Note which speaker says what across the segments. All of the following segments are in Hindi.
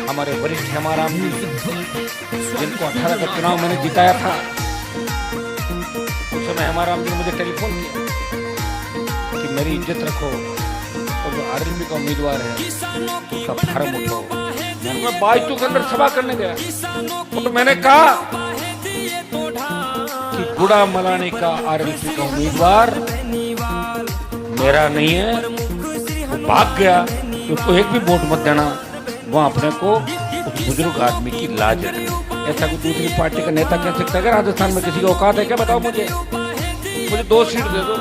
Speaker 1: हमारे वरिष्ठ हेमाराम जी, जिनको 18 का चुनाव मैंने जिताया था, उस समय हेमाराम जी ने मुझे टेलीफोन किया कि मेरी इज्जत रखो और जो आरएलपी का उम्मीदवार है उसका फार्म उठाओ। मैं बाईचू के अंदर सभा करने गया और मैंने कहा कि गुड़ा मलानी का आरएलपी का उम्मीदवार मेरा नहीं है, वो भाग गया, उसको एक भी वोट मत देना, वो अपने को उस बुजुर्ग आदमी की लाज रखनी। ऐसा कोई दूसरी पार्टी का नेता कह सकता है क्या राजस्थान में? किसी की औकात है क्या? बताओ मुझे 2 सीट दे दो।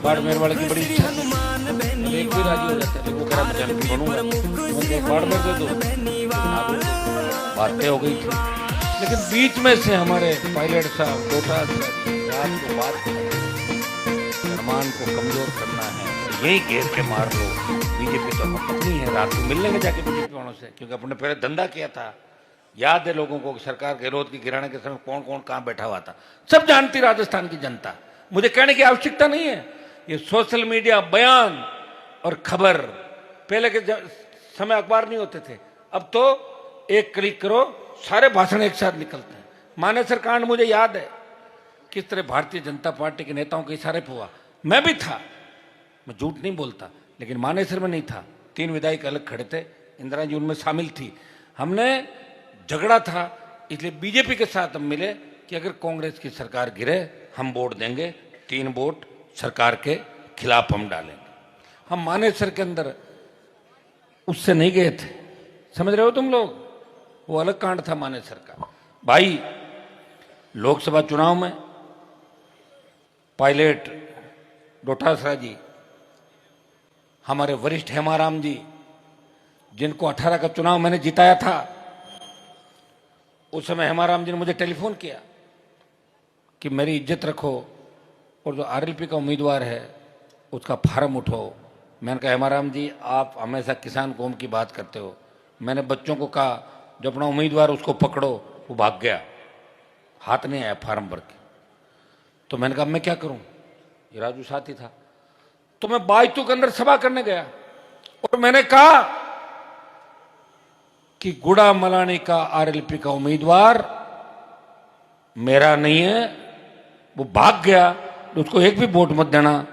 Speaker 1: बाड़मेर वाले की बड़ी इच्छा है, एक भी राजी हो जाता है, वो कह रहा मैं एमपी बनूंगा, बाड़मेर दे दो। बातें हो गई थी, लेकिन बीच में से हमारे पायलट साहब डोटा रात को बात सलमान को कमजोर करना है, यही घेर के मार लो। बीजेपी तो अपनी है, रात को मिल लेंगे जाके बीजेपी वालों से, क्योंकि अपने पहले धंधा किया था। याद है लोगों को सरकार गहलोत की गिराने के समय कौन कौन कहां बैठा हुआ था, सब जानती राजस्थान की जनता। मुझे कहने की आवश्यकता नहीं है। ये सोशल मीडिया बयान और खबर, पहले के समय अखबार नहीं होते थे, अब तो एक क्लिक करो सारे भाषण एक साथ निकलते हैं। मानेसर कांड मुझे याद है, किस तरह भारतीय जनता पार्टी के नेताओं के इशारे पे हुआ। मैं भी था, मैं झूठ नहीं बोलता, लेकिन मानेसर में नहीं था। 3 विधायक अलग खड़े थे, इंदिरा जी उनमें शामिल थी। हमने झगड़ा था, इसलिए बीजेपी के साथ हम मिले कि अगर कांग्रेस की सरकार गिरे हम वोट देंगे, 3 वोट सरकार के खिलाफ हम डालेंगे। हम मानेसर के अंदर उससे नहीं गए थे, समझ रहे हो तुम लोग? वो अलग कांड था मानेसर का। भाई लोकसभा चुनाव में पायलट डोटासरा जी, हमारे वरिष्ठ हेमाराम जी, जिनको 18 का चुनाव मैंने जिताया था, उस समय हेमाराम जी ने मुझे टेलीफोन किया कि मेरी इज्जत रखो और जो आरएलपी का उम्मीदवार है उसका फार्म उठाओ। मैंने कहा हेमाराम जी आप हमेशा किसान कौम की बात करते हो। मैंने बच्चों को कहा जो अपना उम्मीदवार उसको पकड़ो, वो भाग गया, हाथ नहीं आया फार्म भर के। तो मैंने कहा मैं क्या करूं, ये राजू साथी था। तो मैं बाईचू के अंदर सभा करने गया और मैंने कहा कि गुड़ा मलानी का आरएलपी का उम्मीदवार मेरा नहीं है, वो भाग गया, तो उसको एक भी वोट मत देना,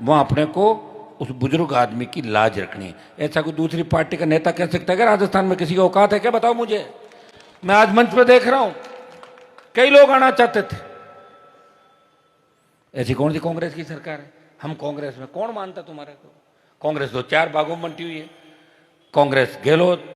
Speaker 1: वो अपने को उस बुजुर्ग आदमी की लाज रखनी है। ऐसा कोई दूसरी पार्टी का नेता कह सकता है क्या राजस्थान में? किसी की औकात है क्या? बताओ मुझे। मैं आज मंच पे देख रहा हूं कई लोग आना चाहते थे। ऐसी कौन सी कांग्रेस की सरकार है? हम कांग्रेस में, कौन मानता तुम्हारे को? कांग्रेस तो 4 भागों में बंटी हुई है। कांग्रेस गहलोत